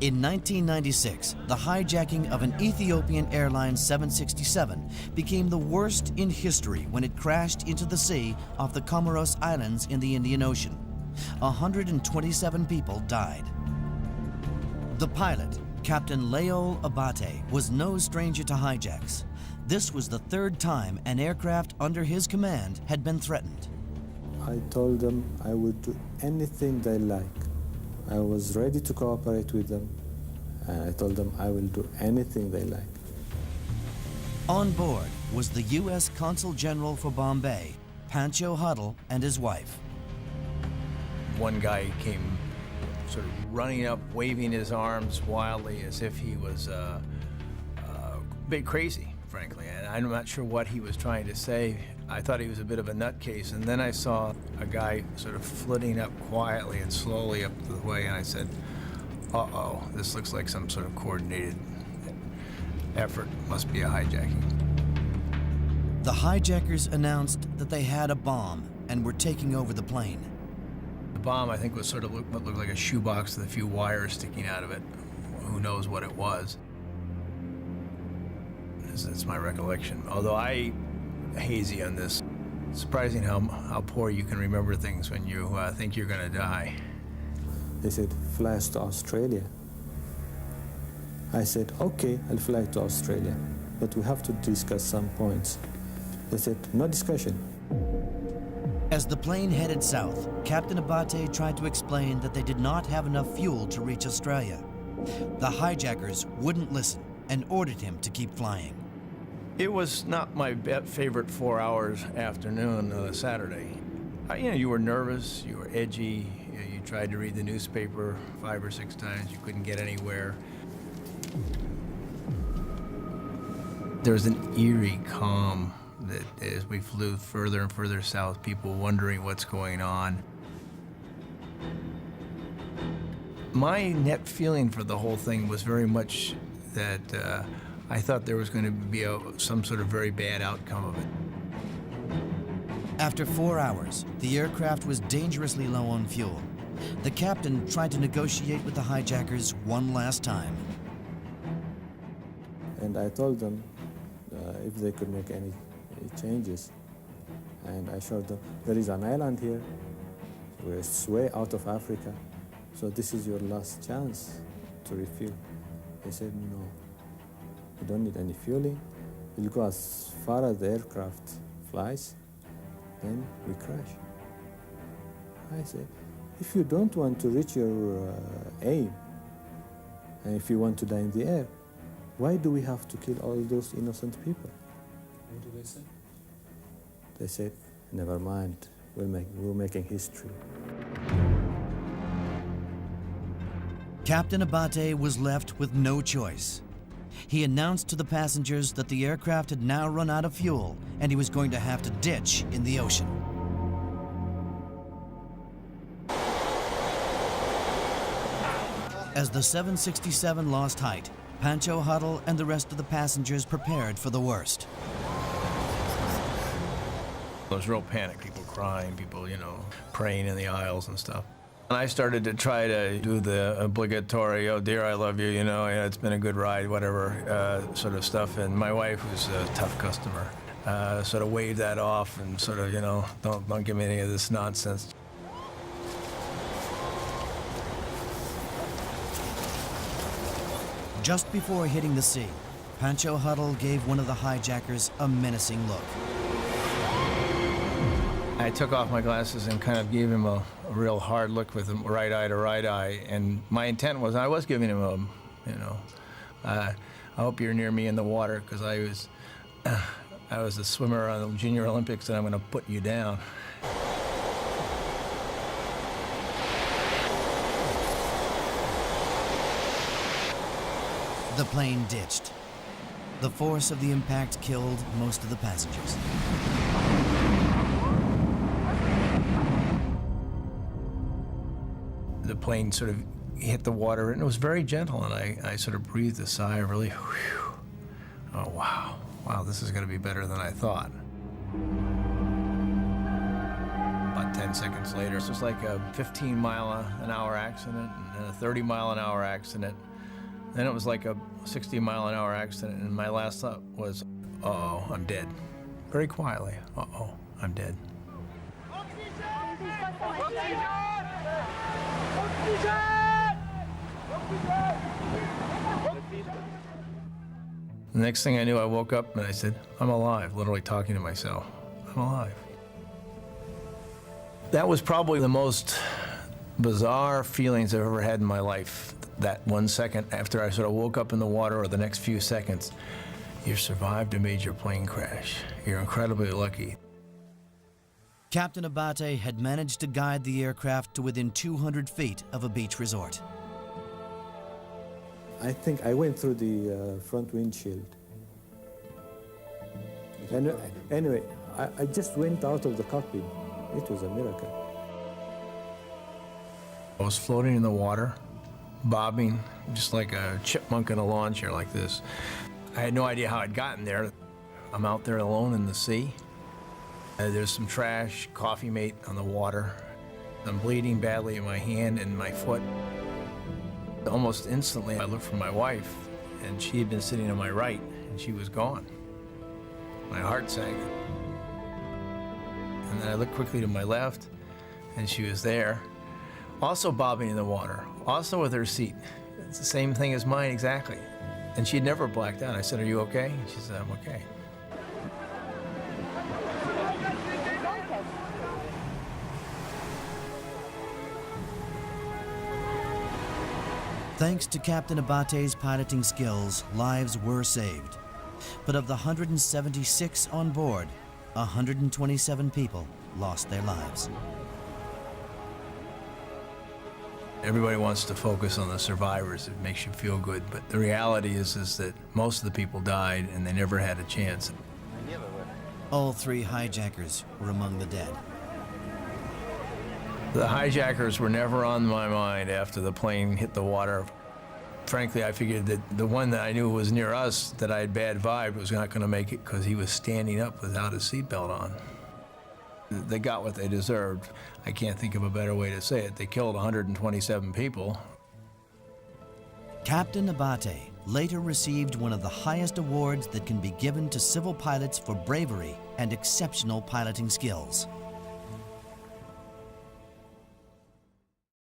In 1996, the hijacking of an Ethiopian Airlines 767 became the worst in history when it crashed into the sea off the Comoros Islands in the Indian Ocean. 127 people died. The pilot, Captain Leol Abate, was no stranger to hijacks. This was the third time an aircraft under his command had been threatened. I told them I would do anything they like. I was ready to cooperate with them, and I told them I will do anything they like. On board was the U.S. Consul General for Bombay, Pancho Huddle, and his wife. One guy came sort of running up, waving his arms wildly as if he was a bit crazy, frankly. And I'm not sure what he was trying to say. I thought he was a bit of a nutcase. And then I saw a guy sort of flitting up quietly and slowly up the way, and I said, uh-oh, this looks like some sort of coordinated effort. Must be a hijacking. The hijackers announced that they had a bomb and were taking over the plane. The bomb, I think, was sort of what looked like a shoebox with a few wires sticking out of it. Who knows what it was? That's my recollection. Although hazy on this. It's surprising how poor you can remember things when you think you're going to die. They said, fly us to Australia. I said, okay, I'll fly to Australia, but we have to discuss some points. They said, no discussion. As the plane headed south, Captain Abate tried to explain that they did not have enough fuel to reach Australia. The hijackers wouldn't listen and ordered him to keep flying. It was not my favorite 4 hours afternoon on a Saturday. You were nervous, you were edgy, you tried to read the newspaper 5 or 6 times, you couldn't get anywhere. There was an eerie calm that as we flew further and further south, people wondering what's going on. My net feeling for the whole thing was very much that I thought there was going to be some sort of very bad outcome of it. After 4 hours, the aircraft was dangerously low on fuel. The captain tried to negotiate with the hijackers one last time. And I told them if they could make any changes. And I showed them, there is an island here. We're way out of Africa. So this is your last chance to refuel. They said, no, we don't need any fueling. We'll go as far as the aircraft flies, then we crash. I said, if you don't want to reach your aim, and if you want to die in the air, why do we have to kill all those innocent people? What did they say? They said, never mind, we're making history. Captain Abate was left with no choice. He announced to the passengers that the aircraft had now run out of fuel and he was going to have to ditch in the ocean. As the 767 lost height, Pancho Huddle and the rest of the passengers prepared for the worst. There was real panic, people crying, people, praying in the aisles and stuff. And I started to try to do the obligatory, oh dear, I love you, it's been a good ride, whatever, sort of stuff. And my wife, who's a tough customer, sort of waved that off and sort of, don't give me any of this nonsense. Just before hitting the sea, Pancho Huddle gave one of the hijackers a menacing look. I took off my glasses and kind of gave him a real hard look with him, right eye to right eye. And my intent was, I was giving him I hope you're near me in the water, because I was a swimmer on the Junior Olympics and I'm going to put you down. The plane ditched. The force of the impact killed most of the passengers. The plane sort of hit the water and it was very gentle, and I sort of breathed a sigh of relief. Whew. Oh, wow, this is going to be better than I thought. About 10 seconds later, it was like a 15-mile-an-hour accident and a 30-mile-an-hour accident. Then it was like a 60-mile-an-hour accident, and my last thought was, uh-oh, I'm dead. Very quietly, uh-oh, I'm dead. The next thing I knew, I woke up and I said, I'm alive, literally talking to myself. I'm alive. That was probably the most bizarre feelings I've ever had in my life. That 1 second after I sort of woke up in the water, or the next few seconds, you survived a major plane crash. You're incredibly lucky. Captain Abate had managed to guide the aircraft to within 200 feet of a beach resort. I think I went through the front windshield. And anyway, I just went out of the cockpit. It was a miracle. I was floating in the water, bobbing, just like a chipmunk in a lawn chair like this. I had no idea how I'd gotten there. I'm out there alone in the sea. There's some trash, coffee mate on the water. I'm bleeding badly in my hand and my foot. Almost instantly, I looked for my wife, and she had been sitting on my right, and she was gone. My heart sank. And then I looked quickly to my left, and she was there, also bobbing in the water, also with her seat. It's the same thing as mine exactly. And she had never blacked out. I said, "Are you okay?" And she said, "I'm okay." Thanks to Captain Abate's piloting skills, lives were saved. But of the 176 on board, 127 people lost their lives. Everybody wants to focus on the survivors. It makes you feel good. But the reality is that most of the people died and they never had a chance. All three hijackers were among the dead. The hijackers were never on my mind after the plane hit the water. Frankly, I figured that the one that I knew was near us, that I had bad vibe, was not going to make it because he was standing up without his seatbelt on. They got what they deserved. I can't think of a better way to say it. They killed 127 people. Captain Abate later received one of the highest awards that can be given to civil pilots for bravery and exceptional piloting skills.